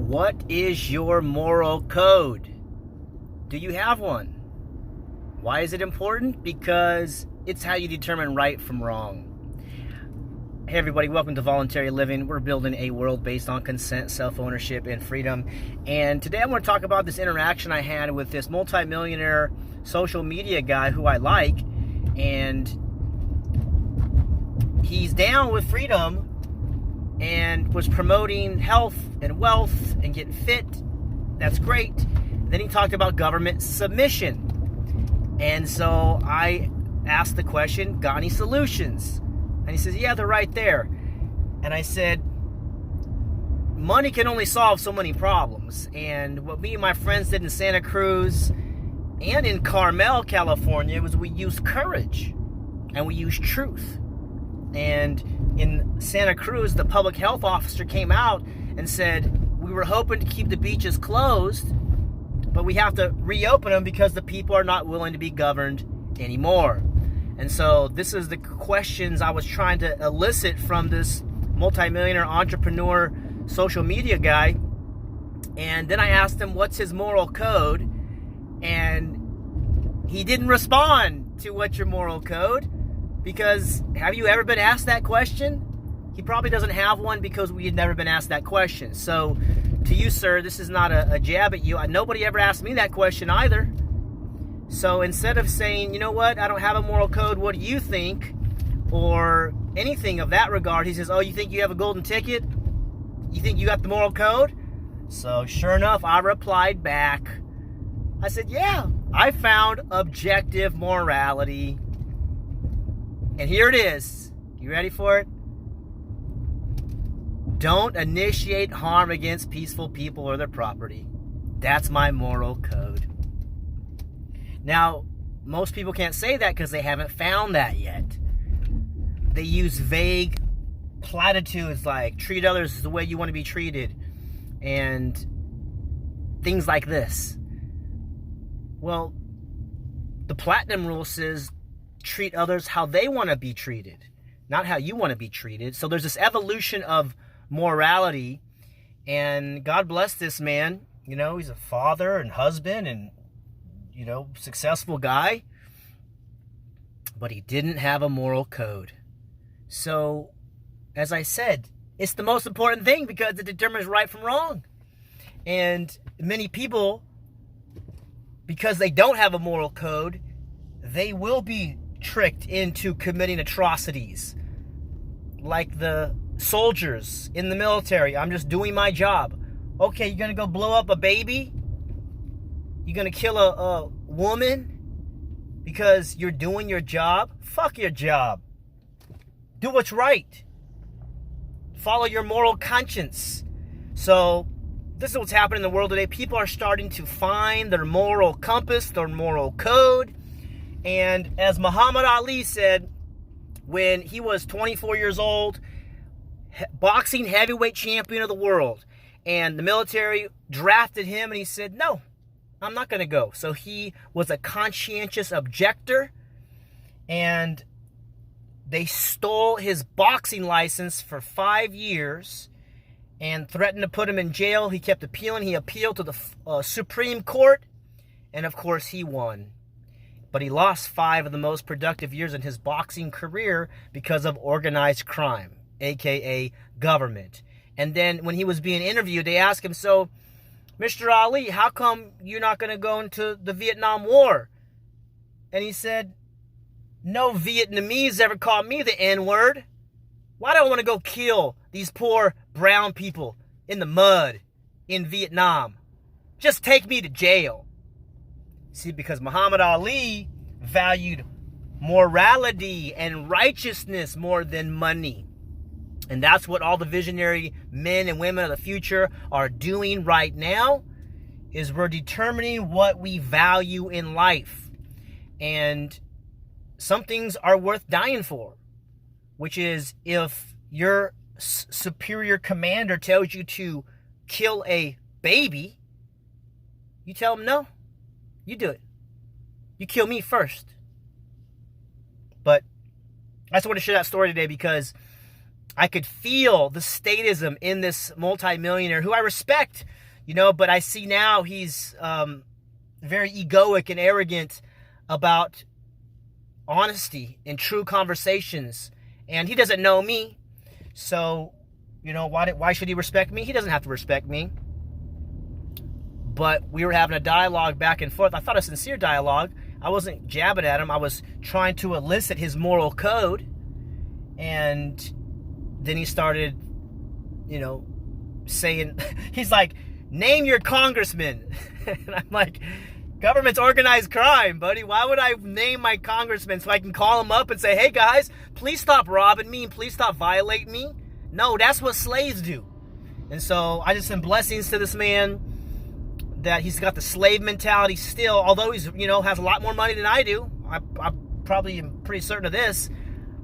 What is your moral code? Do you have one? Why is it important? Because it's how you determine right from wrong. Hey everybody, welcome to Voluntary Living. We're building a world based on consent, self-ownership, and freedom. And today I want to talk about this interaction I had with this multimillionaire social media guy who I like. And he's down with freedom and was promoting health and wealth and getting fit. That's great. Then he talked about government submission. And so I asked the question, got any solutions? And he says, yeah, they're right there. And I said, money can only solve so many problems. And what me and my friends did in Santa Cruz and in Carmel, California, was we used courage and we used truth. And in Santa Cruz, the public health officer came out and said, we were hoping to keep the beaches closed, but we have to reopen them because the people are not willing to be governed anymore. And so this is the questions I was trying to elicit from this multimillionaire entrepreneur social media guy. And then I asked him, what's his moral code? And he didn't respond to what's your moral code. Because have you ever been asked that question? He probably doesn't have one because we had never been asked that question. So to you, sir, this is not a jab at you. Nobody ever asked me that question either. So instead of saying, you know what, I don't have a moral code, what do you think? Or anything of that regard, he says, oh, you think you have a golden ticket? You think you got the moral code? So sure enough, I replied back. I said, yeah, I found objective morality. And here it is. You ready for it? Don't initiate harm against peaceful people or their property. That's my moral code. Now, most people can't say that because they haven't found that yet. They use vague platitudes like treat others the way you want to be treated and things like this. Well, the platinum rule says treat others how they want to be treated, not how you want to be treated. So there's this evolution of morality, and God bless this man. You know, he's a father and husband and, you know, successful guy, but he didn't have a moral code. So, as I said, it's the most important thing because it determines right from wrong. And many people, because they don't have a moral code, they will be tricked into committing atrocities. Like the soldiers in the military. I'm just doing my job. Okay, you're going to go blow up a baby? You're going to kill a woman because you're doing your job? Fuck your job. Do what's right. Follow your moral conscience. So, this is what's happening in the world today. People are starting to find their moral compass, their moral code. And as Muhammad Ali said, when he was 24 years old, boxing heavyweight champion of the world, and the military drafted him, and he said, no, I'm not going to go. So he was a conscientious objector, and they stole his boxing license for 5 years and threatened to put him in jail. He kept appealing. He appealed to the Supreme Court, and of course he won. But he lost 5 of the most productive years in his boxing career because of organized crime, a.k.a. government. And then when he was being interviewed, they asked him, so, Mr. Ali, how come you're not going to go into the Vietnam War? And he said, no Vietnamese ever called me the N-word. Why do I want to go kill these poor brown people in the mud in Vietnam? Just take me to jail. See, because Muhammad Ali valued morality and righteousness more than money. And that's what all the visionary men and women of the future are doing right now, is we're determining what we value in life. And some things are worth dying for, which is if your superior commander tells you to kill a baby, you tell him no. You do it. You kill me first. But I just want to share that story today because I could feel the statism in this multimillionaire who I respect, but I see now he's very egoic and arrogant about honesty and true conversations. And he doesn't know me. So, why should he respect me? He doesn't have to respect me. But we were having a dialogue back and forth. I thought a sincere dialogue. I wasn't jabbing at him. I was trying to elicit his moral code. And then he started, saying, he's like, name your congressman. And I'm like, government's organized crime, buddy. Why would I name my congressman so I can call him up and say, hey, guys, please stop robbing me and please stop violating me? No, that's what slaves do. And so I just send blessings to this man that he's got the slave mentality still, although he's, has a lot more money than I do. I probably am pretty certain of this.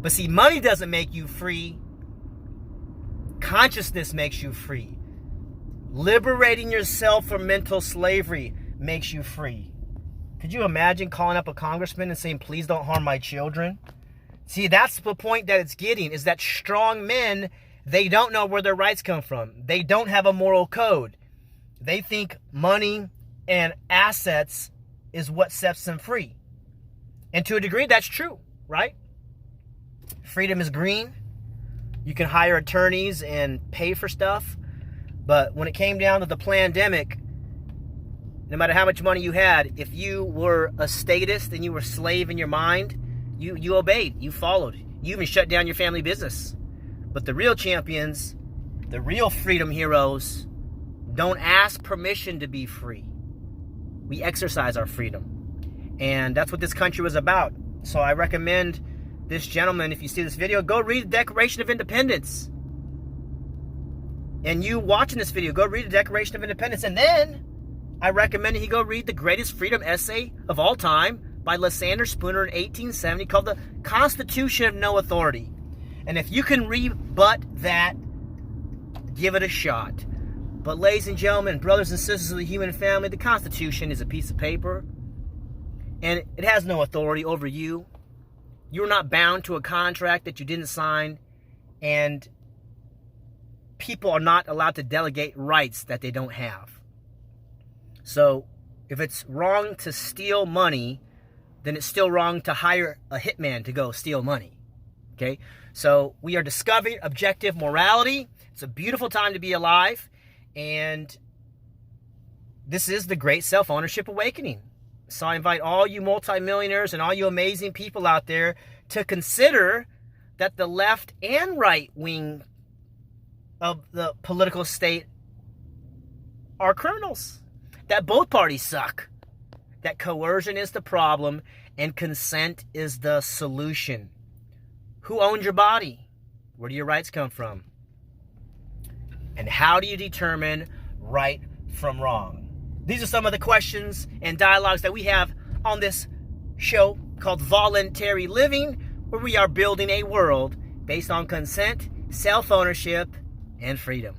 But see, money doesn't make you free. Consciousness makes you free. Liberating yourself from mental slavery makes you free. Could you imagine calling up a congressman and saying, please don't harm my children? See, that's the point that it's getting, is that strong men, they don't know where their rights come from. They don't have a moral code. They think money and assets is what sets them free. And to a degree, that's true, right? Freedom is green. You can hire attorneys and pay for stuff. But when it came down to the pandemic, no matter how much money you had, if you were a statist and you were a slave in your mind, you obeyed, you followed. You even shut down your family business. But the real champions, the real freedom heroes, don't ask permission to be free. We exercise our freedom. And that's what this country was about. So I recommend this gentleman, if you see this video, go read the Declaration of Independence. And you watching this video, go read the Declaration of Independence. And then I recommend he go read the greatest freedom essay of all time by Lysander Spooner in 1870 called The Constitution of No Authority. And if you can rebut that, give it a shot. But ladies and gentlemen, brothers and sisters of the human family, the Constitution is a piece of paper. And it has no authority over you. You're not bound to a contract that you didn't sign. And people are not allowed to delegate rights that they don't have. So if it's wrong to steal money, then it's still wrong to hire a hitman to go steal money. Okay? So we are discovering objective morality. It's a beautiful time to be alive. And this is the great self-ownership awakening. So I invite all you multimillionaires and all you amazing people out there to consider that the left and right wing of the political state are criminals. That both parties suck. That coercion is the problem and consent is the solution. Who owns your body? Where do your rights come from? And how do you determine right from wrong? These are some of the questions and dialogues that we have on this show called Voluntary Living, where we are building a world based on consent, self-ownership, and freedom.